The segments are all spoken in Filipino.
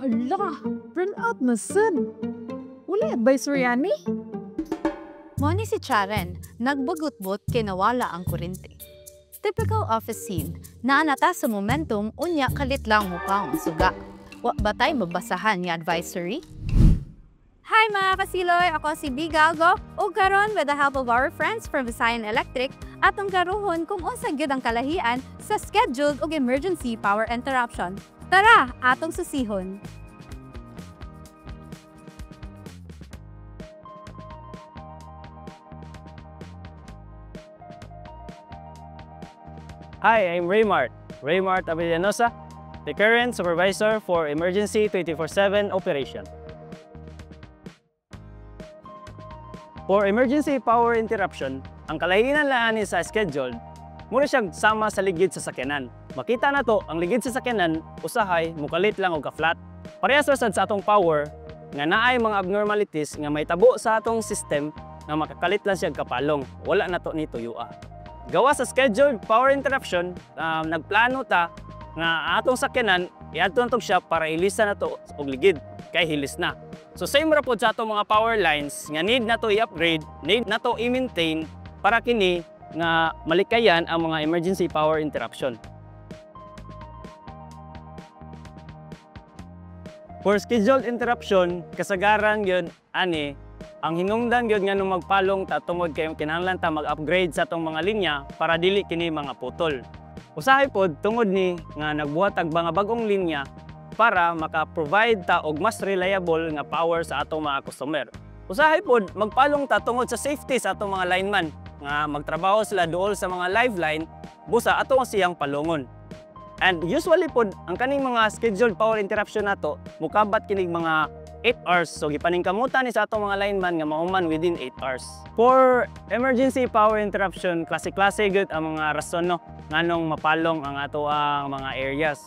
Hala, burn out na sad. Wala advisory ani? Mo ni si Charen, nagbagot-bot kinawala ang kurente. Typical office scene, naanata sa momentum unya kalit lang mukhang suga. Wa ba tayo mabasahan nga advisory? Hi mga kasiloy! Ako si Bigalgo ug karon with the help of our friends from Visayan Electric atong karuhon kung unsa gyud ang kalahian sa scheduled ug emergency power interruption. Tara, atong susihon! Hi, I'm Raymart Avellanosa, the current supervisor for Emergency 24/7 Operation. For emergency power interruption, ang kalahinan laan sa schedule, muna siyang sama sa ligid sa sakyanan. Makita na to, ang ligid sa sakyanan, usahay, mukalit lang o ka-flat. Parehas rasad sa atong power, nga naay mga abnormalities nga may tabo sa atong system nga makakalit lang siya kapalong. Wala na to ni tuyua. Gawa sa scheduled power interruption, nagplano ta nga atong sakyanan, iadton siya para ilisan na to og ligid, kay hilis na. So same ra pod sa atong mga power lines nga need na to i-upgrade, need na to i-maintain para kini nga malikayan ang mga emergency power interruption. For scheduled interruption, kasagaran yun ani ang hinungdan gyud nga nung magpalong ta tungod kay kinahanglan ta mag-upgrade sa atong mga linya para dili kini mga putol. Usahay pod tungod ni nga nagbuhat og mga bagong linya para maka-provide ta og mas reliable nga power sa atong mga customer. Usahay pod magpalong ta tungod sa safety sa atong mga lineman nga magtrabaho sila duol sa mga live line busa ato ang siyang palungon. And usually pod ang kaning mga scheduled power interruption nato mukabat kining mga 8 hours. So gipaningkamutan ni sa atong mga lineman nga mahuman within 8 hours. For emergency power interruption, klase-klase gud ang mga rason no nganong mapalong ang ato ang mga areas.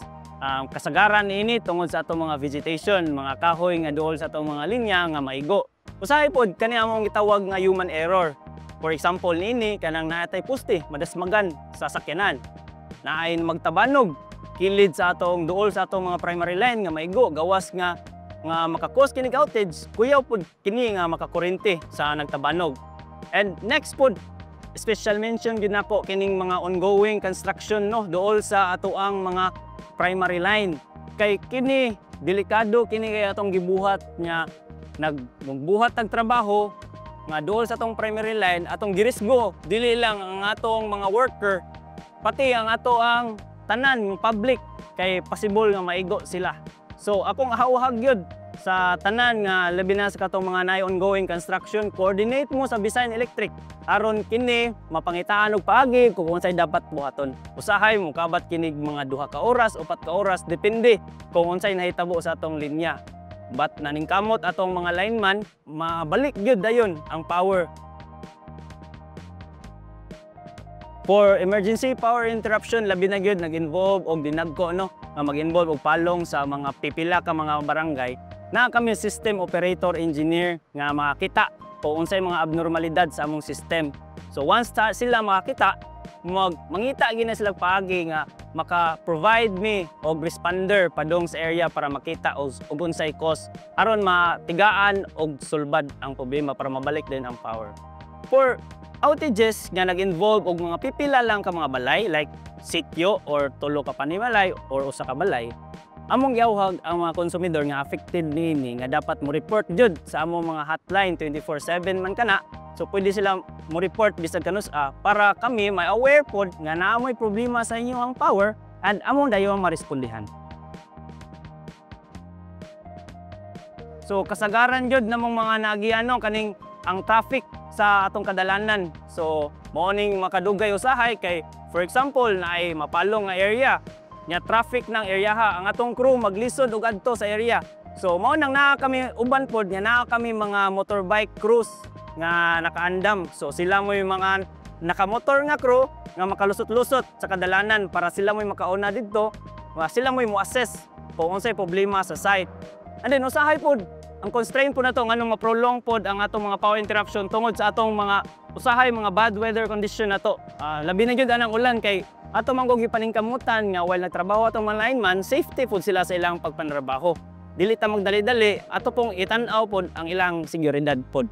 Kasagaran ini tungod sa atong mga vegetation, mga kahoy nga duol sa atong mga linya nga maigo. Usahay pod kani among gitawag nga human error. For example nini kanang naatay poste madasmagan sa sakyanan. Naay magtabanog kilid sa atong duol sa atong mga primary line nga maigo gawas nga maka-cause kining outage, kuyaw pod kini nga makakurente sa nagtabanog. And next pod, special mention gyud nako kining mga ongoing construction no duol sa ato ang mga primary line. Kay kini delikado kini kay atong gibuhat nga nagbuhat tag trabaho nga duol sa atong primary line atong girisgo dili lang ang atong mga worker pati ang ato ang tanan ng public kay possible nga maigo sila. So akong ahawhag yun sa tanan nga labi na sa katong mga naay ongoing construction, coordinate mo sa Visayan Electric aron kini mapangitaan og paagi kung unsay dapat buhaton. Usahay mo kabat kinig mga 2 ka oras o 4 ka oras depende kung unsay nahitabo sa atong linya. But naningkamot atong mga lineman mabalik gyud dayon ang power. For emergency power interruption, labi na gyud nag-involve og dinagko no, nga mag-involve og palong sa mga pipila ka mga barangay. Na kami system operator engineer nga makakita kung unsay mga abnormalidad sa among system. So once sila makakita, mangita gina sila paagi nga maka-provide me og responder padong sa area para makita og unsay cause aron matigaan og sulbad ang problema para mabalik din ang power. For outages nga nag-involve og mga pipila lang ka mga balay like sityo or tulo ka panimalay or usa ka balay, among giawhag ang mga konsumidor nga affected nini nga dapat mo report jud sa among mga hotline 24/7 man kana. So pwede sila mo report bisag kanus-a para kami may aware pod nga naamoy problema sa inyo ang power and among dayon marespondihan. So kasagaran jud namong mga nagiano kaning ang traffic sa atong kadalanan. So morning makadugay usahay kay for example naay mapalong nga area nya traffic ng area ha, ang atong crew maglisod og adto sa area. So mao nang naa kami uban pod nga naa kami mga motorbike crews nga nakaandam. So sila mo yung mga nakamotor nga crew nga makalusot-lusot sa kadalanan para sila mo makauna didto, sila mo mo-assess kung unsay problema sa site. And then usahay pod ang constraint po na to nganong ma-prolong pod ang atong mga power interruption tungod sa atong mga usahay mga bad weather condition na to. Labi na gyud anang ulan kay ato man kog gipaningkamutan nga while nagtrabaho atong mga lineman, safety pod sila sa ilang pagpanrabaho. dili ta magdali-dali ato pong itan-aw pod ang ilang seguridad pod.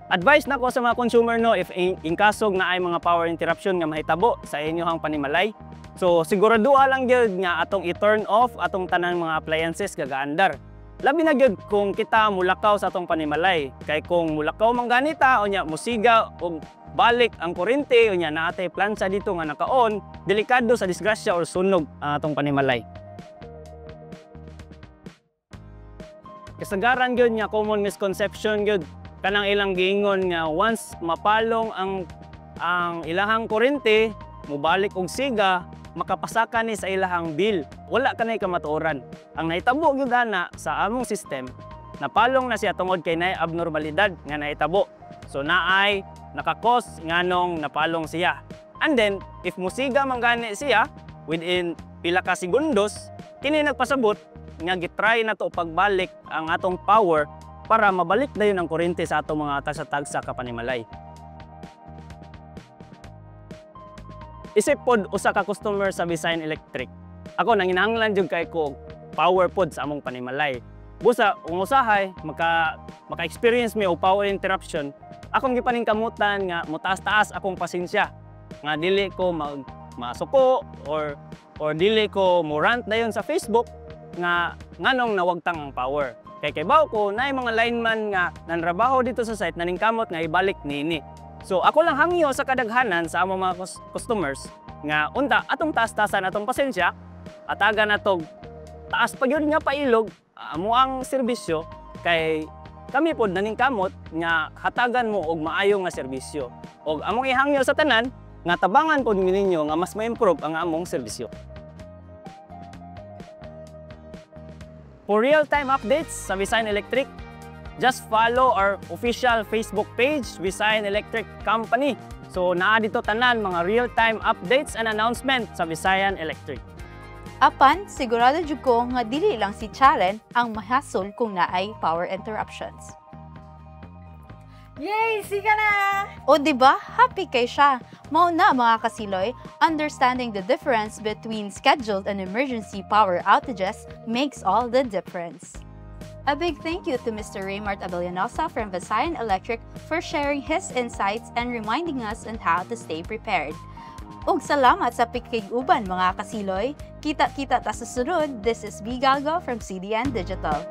Advice nako sa mga consumer no, if in kasog na ay mga power interruption nga mahitabo sa inyohang panimalay. So siguraduha lang gyud nga atong i-turn off atong tanang mga appliances kagaandar. Labi na gyud kung kita mulakaw sa atong panimalay. Kay kung mulakaw man ganita unya musiga og balik ang kuryente unya naatay plansa dito nga naka-on, delikado sa disgrasya or sunog ang atong panimalay. Kasagaran gyud nga common misconception gyud kanang ilang giingon nga once mapalong ang ilahang kuryente, mubalik og siga, makapasaka ni sa ilahang bill. Wala kanay kamatuoran. Ang nahitabo gyud ana sa among system, napalong na siya tungod kay naay abnormalidad nga nahitabo. So naay nakakos nganong napalong siya. And then if musiga man gani siya within pila ka segundos, kini nagpasabot nga gitry na to pagbalik ang atong power para mabalik dayon ang kuryente sa atong mga tagsa-tagsa ka panimalay. Isip pod usa ka customer sa Visayan Electric. Ako nanginahanglan jud kay ko power pod sa among panimalay. Busa kung usahay maka-experience mi og power interruption, akong gipaningkamutan nga motaas-taas akong pasensya nga dili ko masuko or dili ko mo rant dayon sa Facebook nga nganong nawagtang ang power. Kay bawo ko naay mga lineman nga nanrabaho dito sa site naningkamot nga ibalik nini. So ako lang hangyo sa kadaghanan sa among mga customers nga unta atong taas-taasan atong pasensya at aga na to taas pa gyud nga pailog amo ang serbisyo kay kami pod naningkamot nga hatagan mo og maayo nga serbisyo. Og among ihangyo sa tanan nga tabangan pod ninyo nga mas ma-improve ang among serbisyo. For real-time updates sa Visayan Electric, just follow our official Facebook page, Visayan Electric Company. So naa dito tanan mga real-time updates and announcement sa Visayan Electric. Apan, sigurado jud ko nga dili lang si Charen ang mahasol kung naay power interruptions. Yay! Sika na! O diba, happy kay siya. Mao na mga kasiloy, understanding the difference between scheduled and emergency power outages makes all the difference. A big thank you to Mr. Raymart Abellanosa from Visayan Electric for sharing his insights and reminding us on how to stay prepared. Ug salamat sa pikig-uban mga kasiloy. Kita-kita ta sa sunod. This is B. Galgo from CDN Digital.